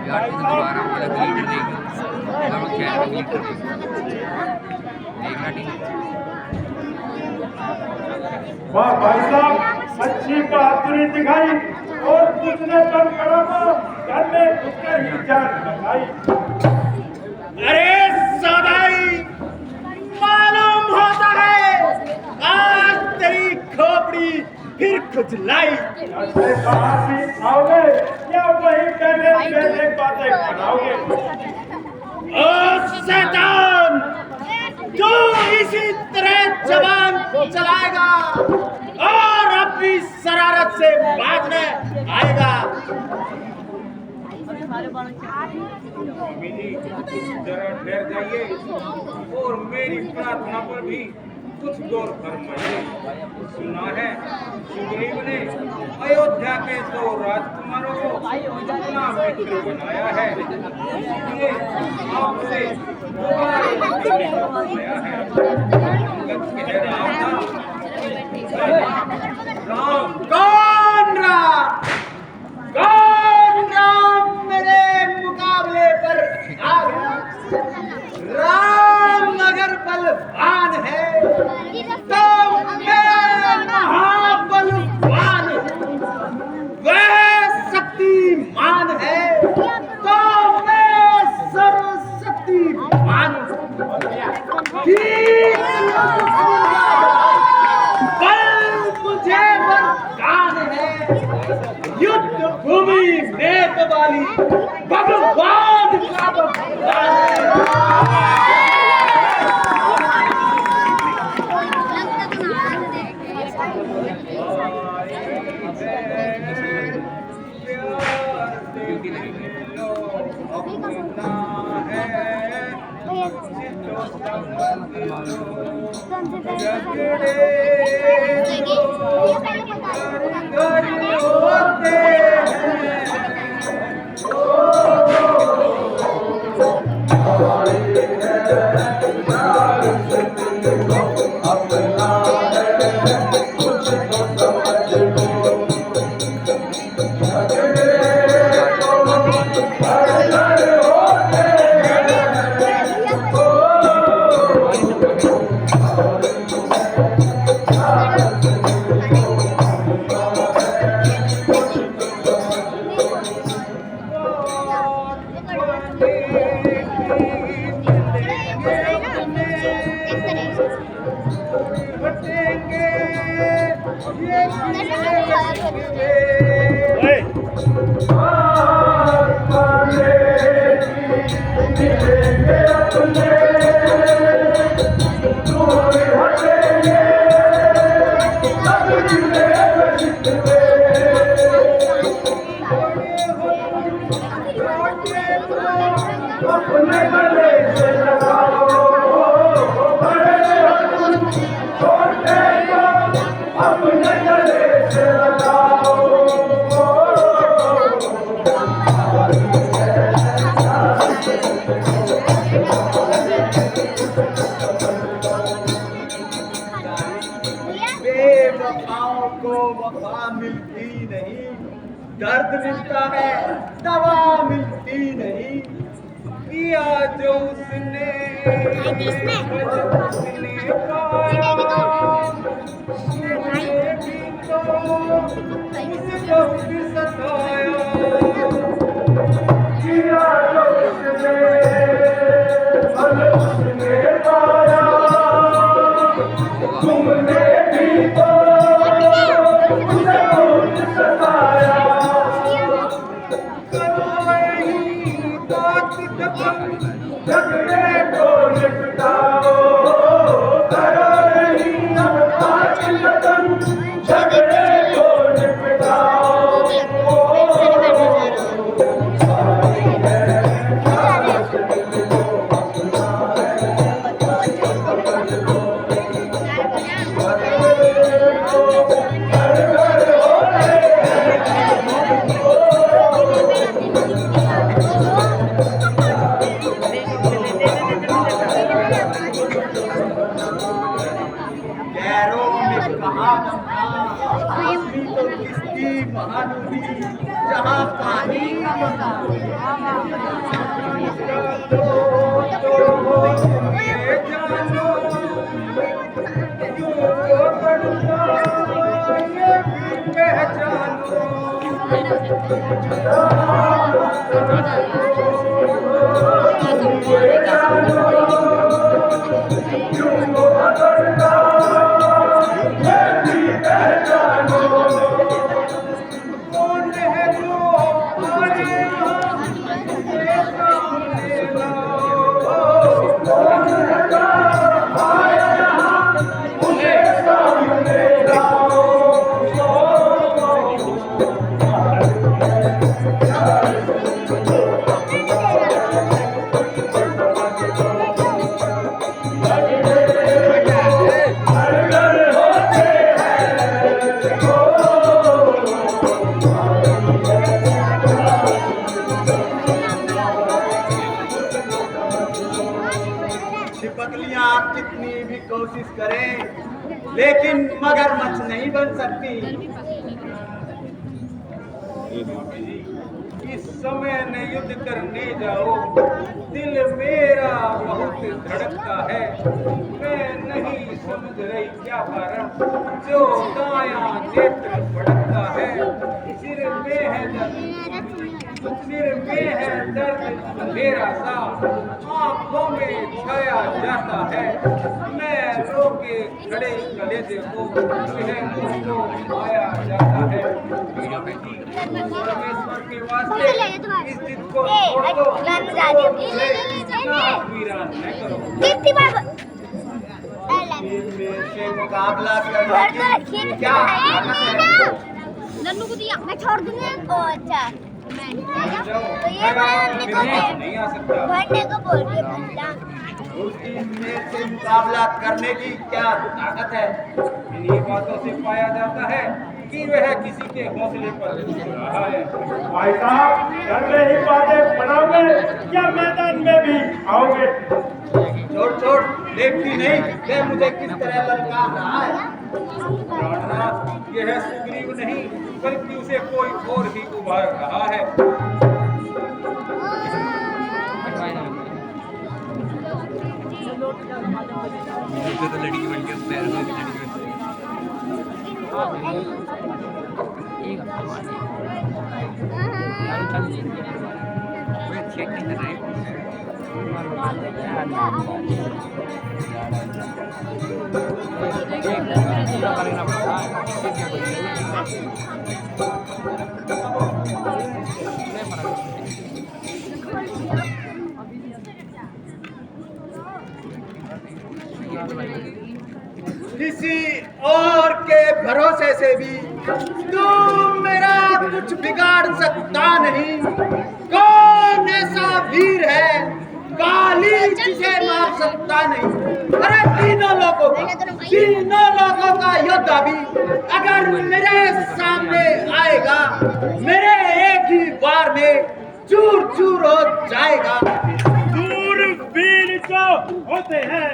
यार तू दोबारा वाला लीडर देगा हम खैर में लीडर देखना ठीक है। वाह भाई साहब, अच्छी बहादुरी दिखाई और दूसरे पर खड़ा हो घर में घुसकर ही जान लगाई। अरे सदाई, मालूम होता है आज तेरी खोपड़ी फिर खुजलाई। ऐसे बाहर भी आओगे या वही कहने पहले बातें कराओगे? ओ शैतान, तू इसी तरह जवान चलाएगा और अपनी शरारत से बाजने आएगा। जरा ठहर जाइए और मेरी प्रार्थना पर भी कुछ गौर फरमाइए। सुना है सुग्रीव ने अयोध्या के 2 राजकुमारों को अपना मित्र बनाया है, इसलिए आपसे दोबारा मिलने को आया है। अंगद कह रहा था, राम कौन राम मेरे मुकाबले पर आ गया? राम अगर बलवान है तो मैं महाबलवान हूँ। वह शक्तिमान है तो मैं सर्वशक्तिमान हूँ। बल मुझे वरदान है, युद्ध भूमि में वाली भगवान का वरदान है। बेवफाओं को वफा मिलती नहीं, दर्द मिलता है दवा मिलती नहीं। किया जो उसने झगड़े को निपटाओ जहाँ पानी छिपकलियां आप कितनी भी कोशिश करें लेकिन मगरमच्छ नहीं बन सकती। इस समय न युद्ध करने जाओ, दिल मेरा बहुत धड़कता है। मैं नहीं समझ रही क्या कारण जो दाया नेत्र भड़कता है। सिर में है दर्द अंधेरा सा, आंखों में छाया जाता है। मैं रोके खड़े कलेजे को यह मुझको आया जाता है। परमेश्वर के वास्ते इस जिद को छोड़ दो, वीरान न करो। से मुकाबला करने की क्या ताकत है? नन्नू को दिया मैं छोड़ दूंगा। ओ अच्छा तो ये नहीं आ सकता। भरने को बोल के भरना। उसकी मेरे से मुकाबला करने की क्या ताकत है? इन्हीं बातों से पाया जाता है कि वह किसी के हौसले पर रहा है। भाई साहब, घर में ही बातें बनाओगे या मैदान में भी आओगे? छोड़ छोड़, देखती नहीं वह मुझे किस तरह ललकार रहा है। प्राणनाथ, यह सुग्रीव नहीं बल्कि उसे कोई और ही उभार रहा है। तो लड़की बन के पैर में लड़की बन किसी और के भरोसे से भी तुम मेरा कुछ बिगाड़ सकता नहीं। कौन ऐसा वीर है काली जिसे मार सकता नहीं? अरे तीनों लोगों का योद्धा भी अगर मेरे सामने आएगा मेरे एक ही बार में चूर चूर हो जाएगा। दूरबीन जो होते हैं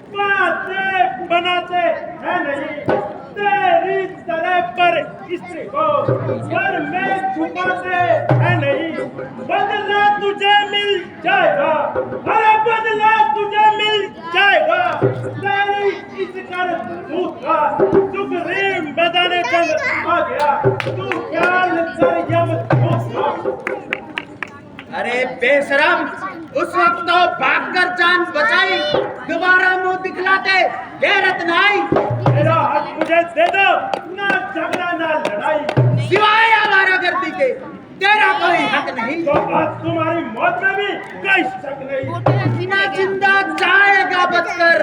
बातें बनाते हैं नहीं। तेरी तरह पर स्त्री को घर में छुपाते हैं नहीं। बदला तुझे मिल जाएगा, अरे बदला तुझे मिल जाएगा। तेरी इस कर का सुग्रीव मैदाने जंग आ गया, तू क्या सरयम होगा? अरे बेशरम, उस वक्त तो भागकर जान बचाई, दोबारा मुंह दिखलाते गैरत न आई। मेरा हक मुझे दे दो, ना झगड़ा ना लड़ाई। सिवाय आवारागर्दी के तेरा कोई हक नहीं। तो आज तुम्हारी मौत में भी कोई शक नहीं। ना जिंदा जाएगा बचकर,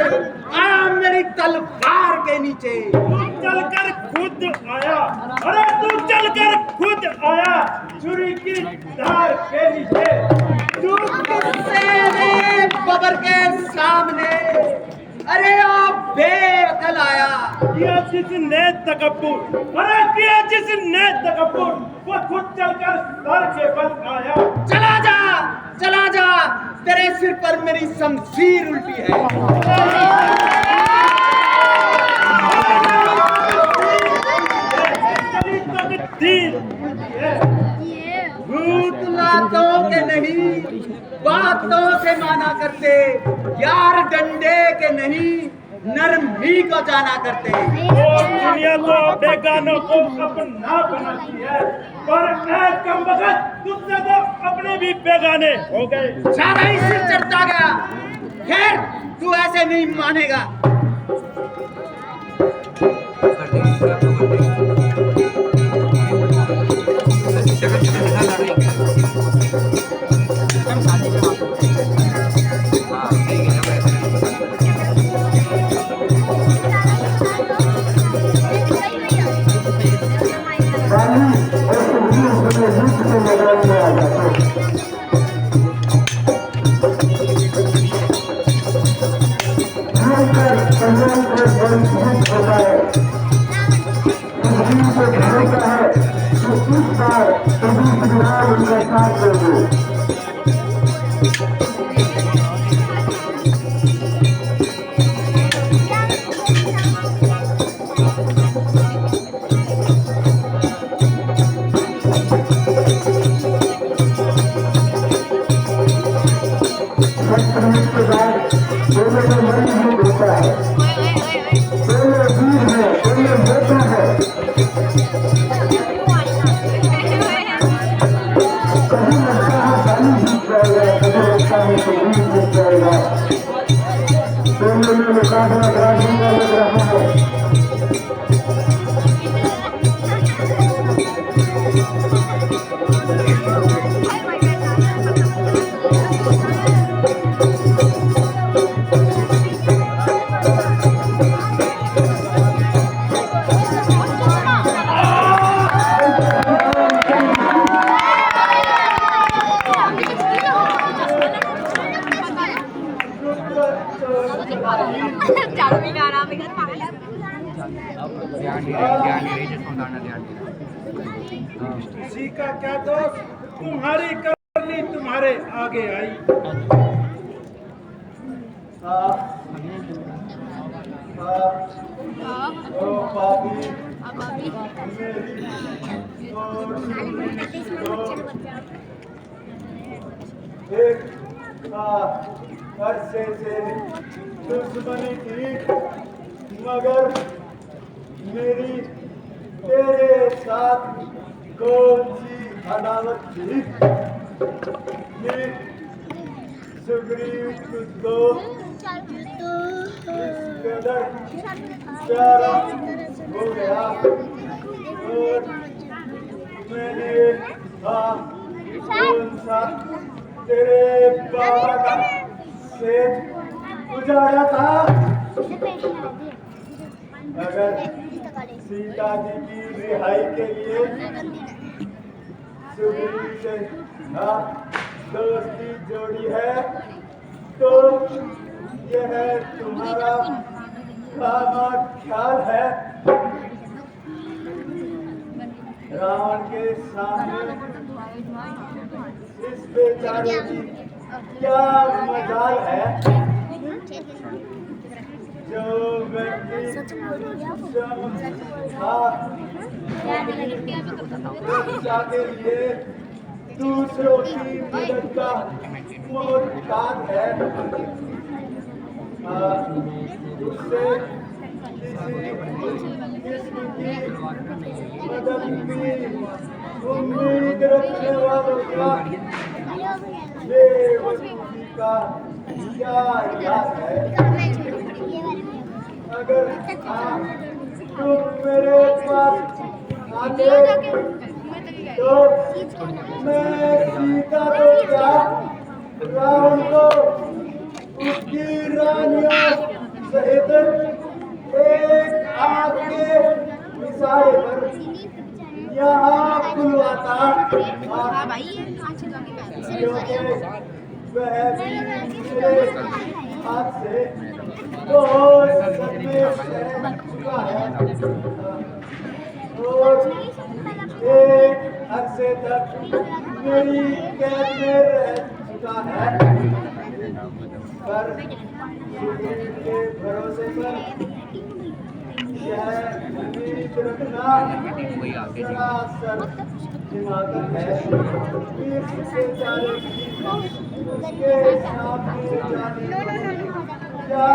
आ मेरी तलवार के नीचे। तू चलकर खुद आया, अरे तू चलकर खुद आया छुरी की धार के नीचे। तू किससे रे बबर के सामने? अरे आप बेअकल आया। किया जिसने तकब्बुर, अरे किया जिसने तकब्बुर, वो खुद चलकर सर के बल आया। चला जा, तेरे सिर पर मेरी शमशीर उल्टी है। तेरी तकदीर उल्टी है। बातों से माना करते, यार डंडे के नहीं नरमी को जाना करते। और दुनिया तो बेगानों को अपना बनाती है, पर ऐ कमबख्त तुझसे तो अपने भी बेगाने हो गए। सारा ही सिर चढ़ता गया। खैर तू ऐसे नहीं मानेगा। कर देंगे, क्या तो कर देंगे। जगह जगह दिखा ला रही है। हम शादी के वहाँ हाँ ठीक है ध्यान नहीं रही जिसको गाना ध्यान नहीं रहा। किसी का क्या दोष, तुम्हारी करनी तुम्हारे आगे आई। ओ पापी एक अरसे से दुश्मनी थी, मगर मेरी तेरे साथ कौन सी अदावत थी कि सुग्रीव तुझको इस कदर प्यारा हो गया। और मैंने कौन सा तेरे बाबा का खेत उजाड़ा था। अगर सीता जी की रिहाई के लिए सुग्रीव से दोस्ती जोड़ी है, तो यह तुम्हारा खामा ख्याल है। रावण के सामने इस बेचारे की क्या मजाल है। जो व्यक्ति शिक्षा के लिए दूसरों की मदद का मोहताज है, उससे किसी किस्म की मदद की उम्मीद रखने वालों का बेवकूफी का क्या इलाज है। अगर तुम मेरे पास आते तो मैं सीता तो क्या रावण को उसकी रानियों सहित एक आग के इशारे पर यहाँ बुलवाता, क्योंकि वह भी मेरे हाथ से बहुत सदमे सहन चुका है और एक अरसे तक मेरी कैद में रह चुका है। पर सुग्रीव के भरोसे पर यह उम्मीद रखना सरासर हिमाकत है इसके चारे उसके सामने जाने क्या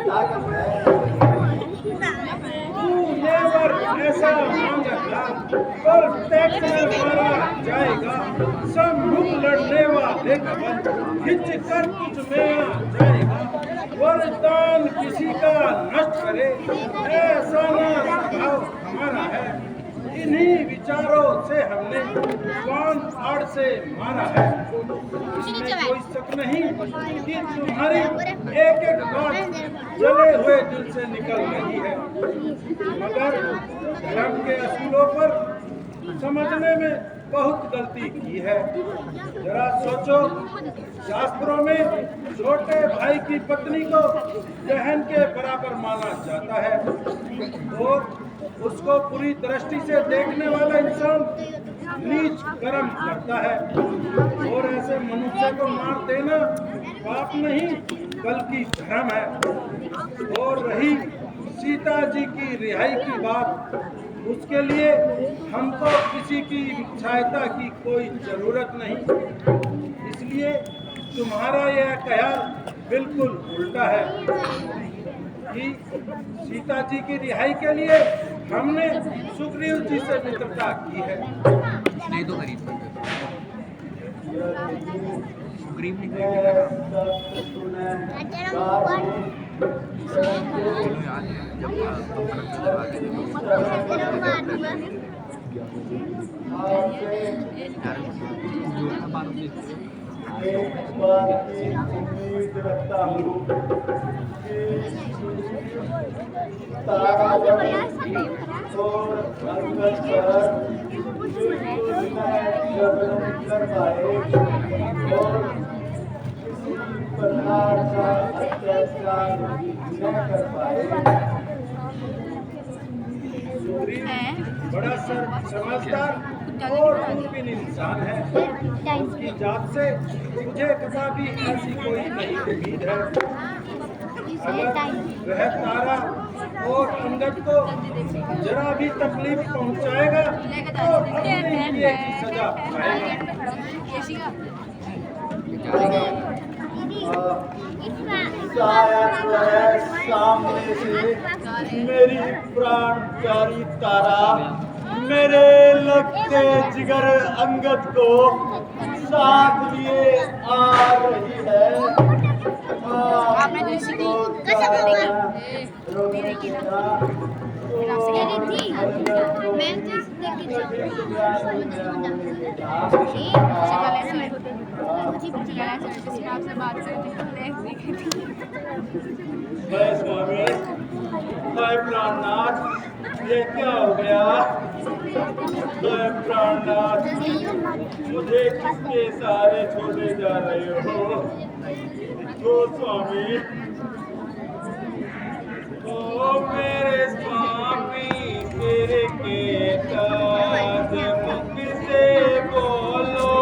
ताकत है तू नेवर ऐसा मांगेगा और टैक्स में मारा जाएगा सब मुख लड़ने वाले का बल खिंच कर तुझ में आ जाएगा वरदान किसी का नष्ट करे ऐसा ना भाव हमारा है इन्हीं विचारों से हमने कौन आड़ से मारा है इसमें कोई शक नहीं कि तुम्हारी एक एक बात जले हुए दिल से निकल रही है मगर धर्म के असूलों पर समझने में बहुत गलती की है जरा सोचो शास्त्रों में छोटे भाई की पत्नी को बहन के बराबर माना जाता है और उसको पूरी दृष्टि से देखने वाला इंसान नीच कर्म करता है और ऐसे मनुष्य को मार देना पाप नहीं बल्कि धर्म है और रही सीता जी की रिहाई की बात उसके लिए हमको किसी की सहायता की कोई जरूरत नहीं इसलिए तुम्हारा यह ख्याल बिल्कुल उल्टा है कि सीता जी की रिहाई के लिए हमने सुग्रीव जी से मित्रता की है नहीं तो गरीब सुग्रीव ने क्या किया चलो याद है जब एक बात की उम्मीद रखता हूँ तारा और अंगद पर कर पाए और किसी प्रकार का अत्याचार न कर पाए सुग्रीव बड़ा समझदार और दूरबीन इंसान है उसकी जात से मुझे कभी ऐसी कोई नहीं उम्मीद है अगर वह तारा और अंगद को जरा भी तकलीफ पहुंचाएगा तो अपने किए की सजा पाएगा शायद वह सामने से मेरी प्राण प्यारी तारा मेरे लगते जिगर अंगद को साथ लिए आ रही है आपने तो इसी को कैसे बोल मेरे की थी मैं तो देख के स्वामी प्राणनाथ ये क्या हो गया प्राणनाथ मुझे किसके सहारे छोड़े जा रहे हो स्वामी ओ मेरे स्वामी तेरे के ताज मुख से बोलो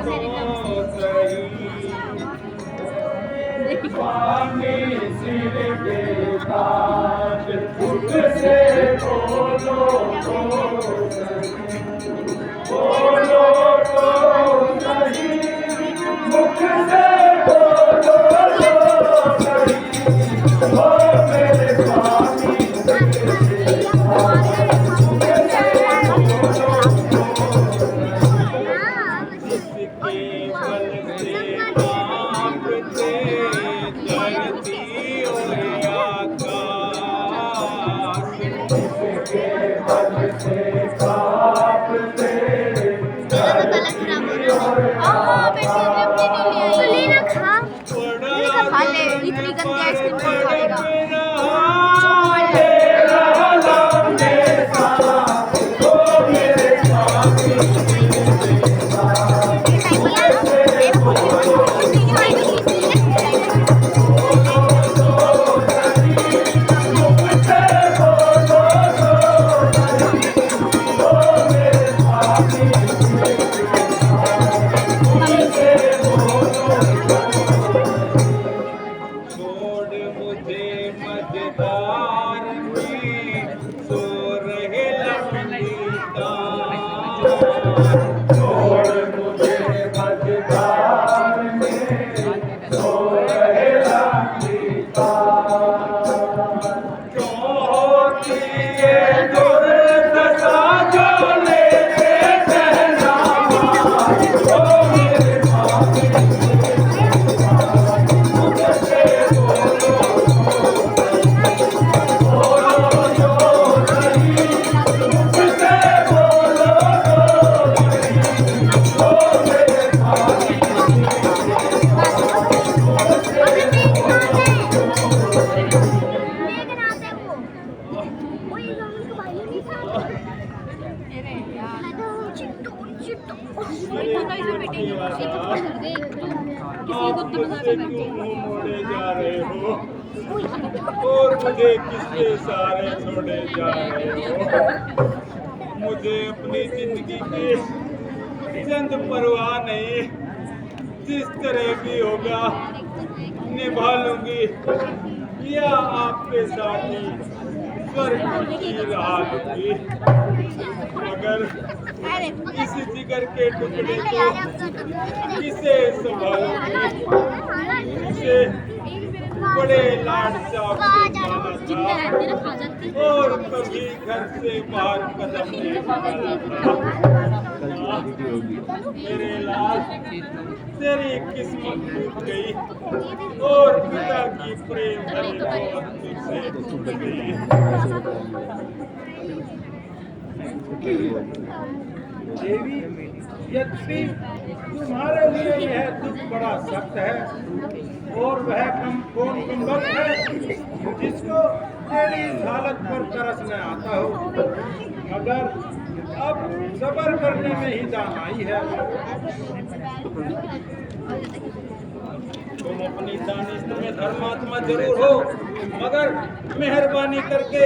तो सही स्वामी सिर के ताज मुख से बोलो तो सही बोलो तो सही मुख से इतनी गंदी आइसक्रीम कौन खाएगा छोड़ आप मुझसे क्यों मुंह मोड़े जा रहे हो और मुझे किसके सहारे छोड़े जा रहे हो? मुझे अपनी जिंदगी की चंद परवाह नहीं, जिस तरह भी होगा निभा लूंगी या आपके साथ ही स्वर्ग की राह लूंगी। मगर इस जिगर के टुकड़े को किसे संभालूंगी, इसे बड़े लाड चाव से पाला था और कभी घर से बाहर कदम नहीं डाला था। मेरे लाल, तेरी किस्मत टूट गई और पिता की प्रेम भरी मोहब्बत तुझसे टूट गई। देवी, यद्यपि तुम्हारे लिए यह दुख बड़ा सख्त है और वह कौन वक्त है जिसको तेरी इस हालत पर तरस न आता हो, मगर अब सब्र करने में ही जान आई है। तुम अपनी दानिश में धर्मात्मा जरूर हो, मगर मेहरबानी करके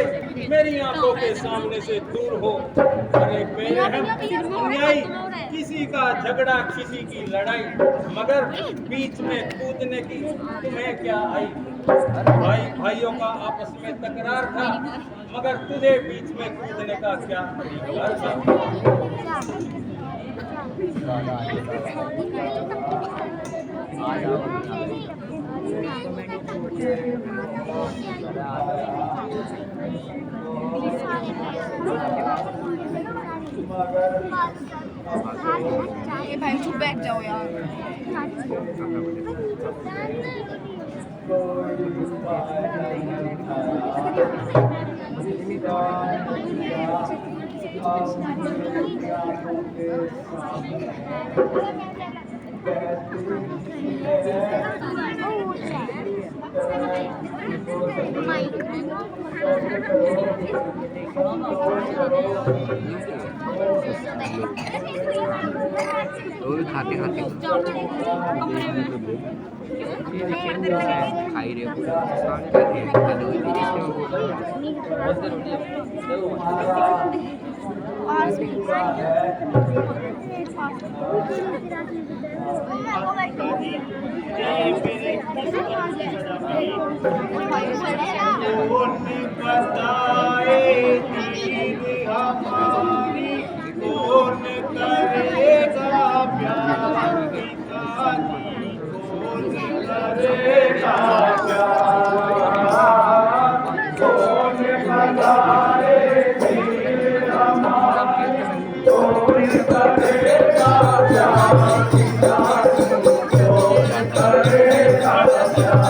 मेरी आंखों के सामने से दूर हो। अरे बेरहम अन्यायी, किसी का झगड़ा किसी की लड़ाई, मगर बीच में कूदने की तुम्हें क्या आई? भाई भाइयों का आपस में तकरार था, मगर तुझे बीच में कूदने का क्या अधिकार था? ये भाई चुप बैठ जाओ यार। खाते खाते खाई रहे कौन करेगा प्यार पिता की, कौन करेगा प्यार, कौन बताए दिल हमारी, कौन करेगा प्यार पिता की, कौन करेगा प्यार,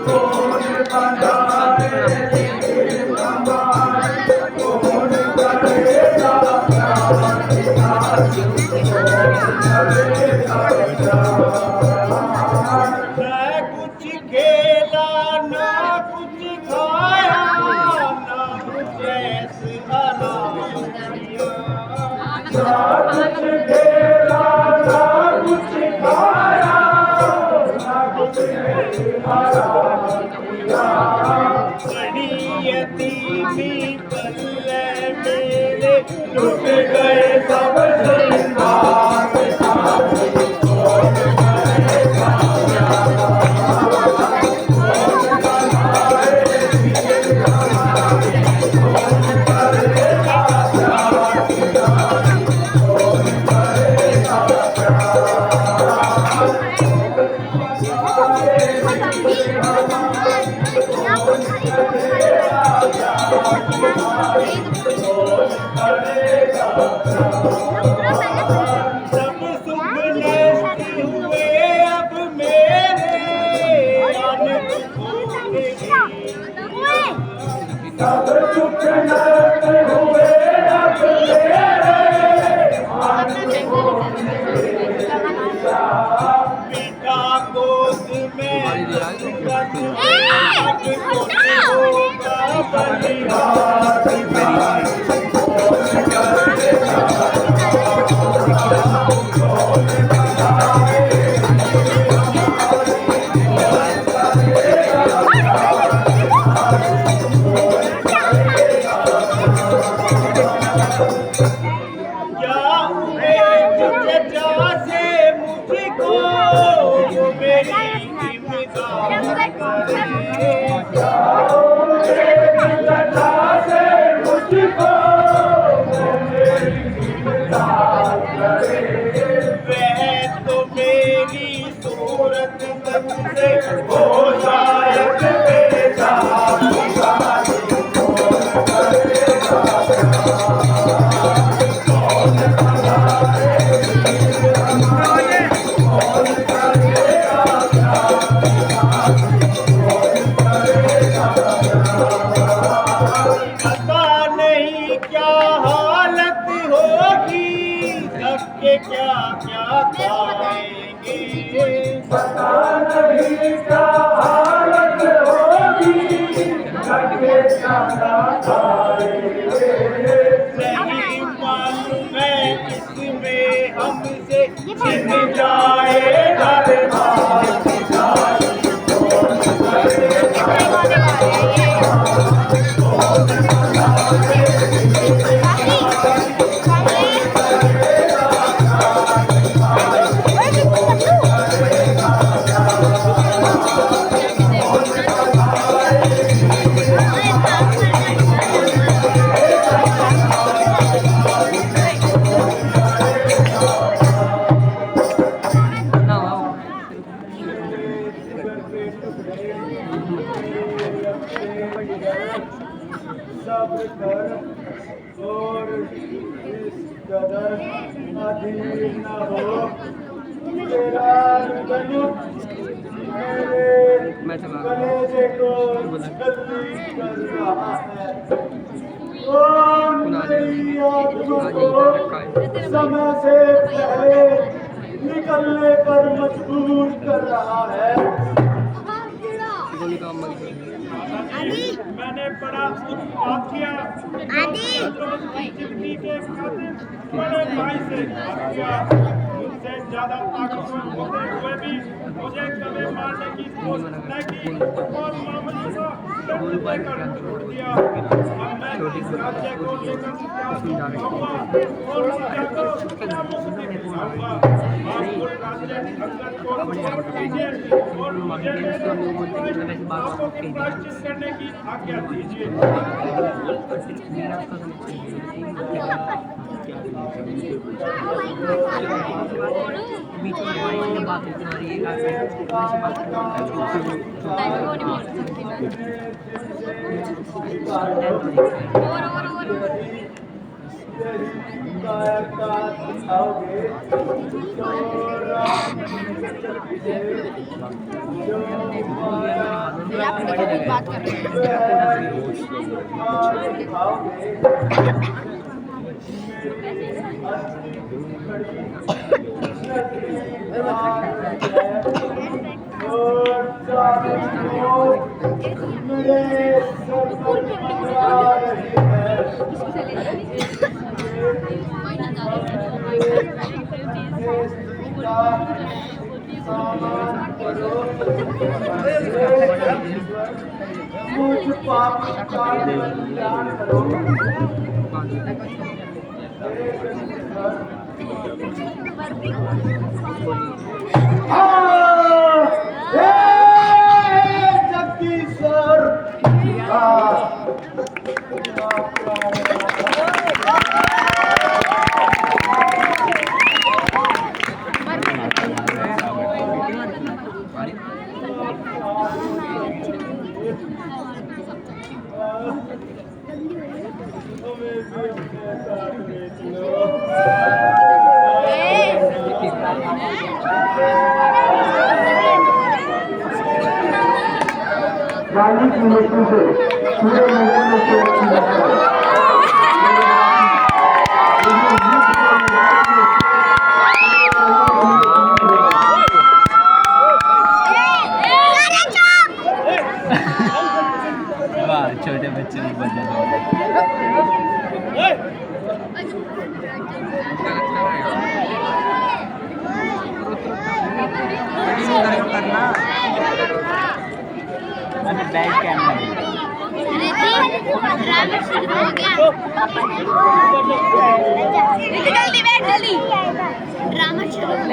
कौन बताए दिल हमारी, कौन करेगा ना कुछ खेला ना कुछ खाया ना कुछ ऐसे आराम किया, ना कुछ खेला ना कुछ खाया ना कुछ ऐसे आराम किया। बड़ी यतीमी पल्ले मेरे लुट गए सब श्रृंगार साथी, कौन करेगा प्यार, कौन बनाए दिल हमारी, कौन करेगा प्यार पिता की, कौन करेगा सब सुख नष्ट हुए अब मेरे, सब सुख नष्ट हुए अब मेरे, बेटा गोद में हमारी दिया है क्या क्या खाएंगे पता नहीं क्या हालत होगी लगे क्या क्या खाएंगे नहीं मालूम है इसमें हमसे छिन जाएगा सब्र कर और इस कदर अधीर न हो तेरा गनुक मेरे कलेजे को जल्दी कर रहा है ओ मेरी आत्मा को समय से पहले निकलने पर मजबूर कर रहा है मैंने बड़ा उत्पाद किया जिंदगी के खातिर बड़े भाई से किया मुझसे ज्यादा ताकतवर होते हुए भी मुझे कभी मारने की कोशिश न की और मामूली सा दंड देकर छोड़ दिया अब मैं इस राज्य को लेकर जाऊंगा और राज्य को क्या मुझसे दिखाऊंगा आप पूरे राज्य अंगत को छोड़ दीजिए और मुझे आपको प्रायश्चित करने की आज्ञा दीजिए बात कर रहे मुझ पाप का कल्याण करो जगदीश्वर गांधी की मृत्यु से पूरे मुल्क में शोक की लहर है। बैक कैमरा ड्रामा शुरू हो गया जल्दी बैठ जल्दी ड्रामा शुरू हो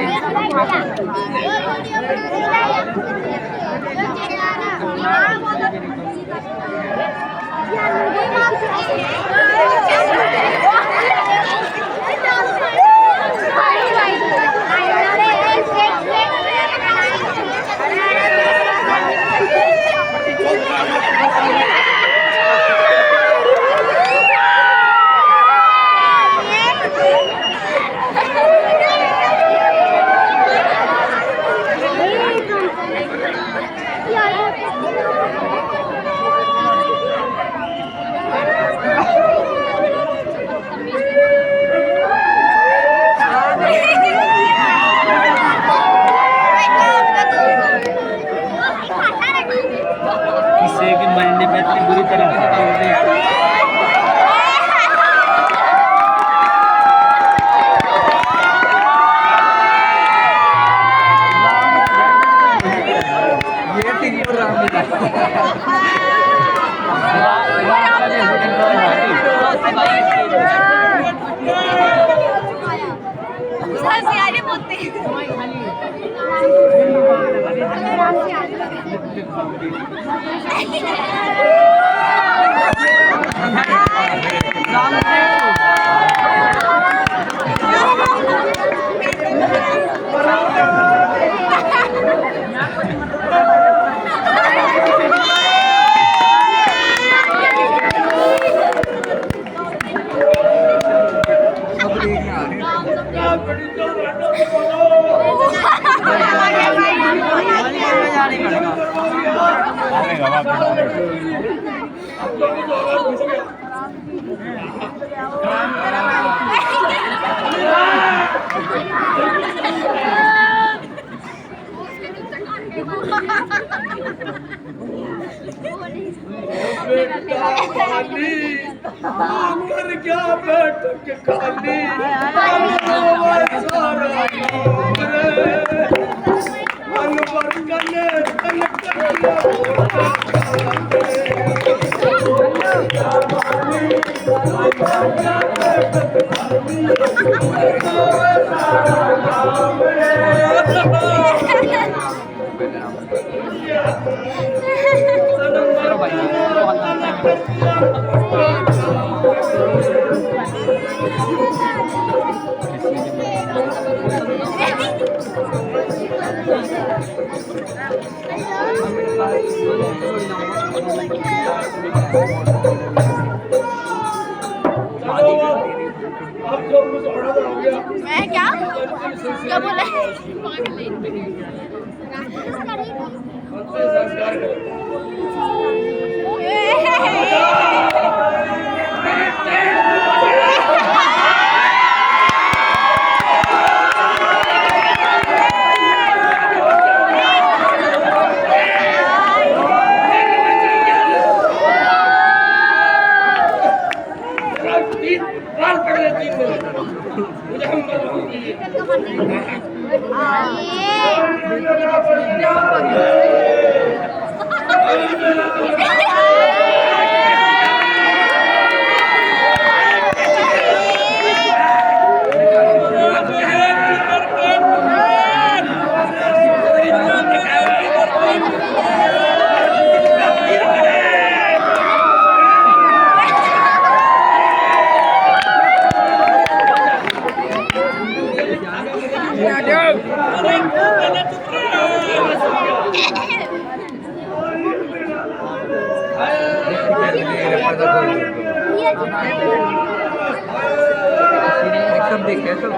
किसी की मंडी में इतनी बुरी तरह से कर क्या बैठ के खाली मन पर कने मैं क्या बोला सब देखे तो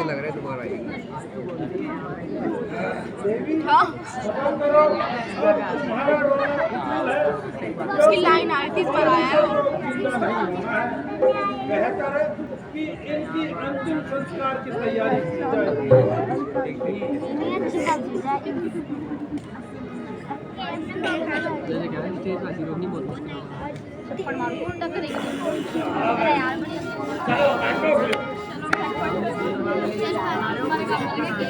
लग रहा है दोबारा सवाल है उसकी लाइन आई थी, इस पर आया है वो। जिंदा नहीं होना है। बेहतर है कि इनकी अंतिम संस्कार की तैयारी की जाए। जैसे कह रहे हैं स्टेज पर ऐसी लोग नहीं बोलते। थप्पड़ मारूंगा उल्टा करेगी। अरे यार बड़ी चलो बैठो फिर। हमारे काम करेंगे।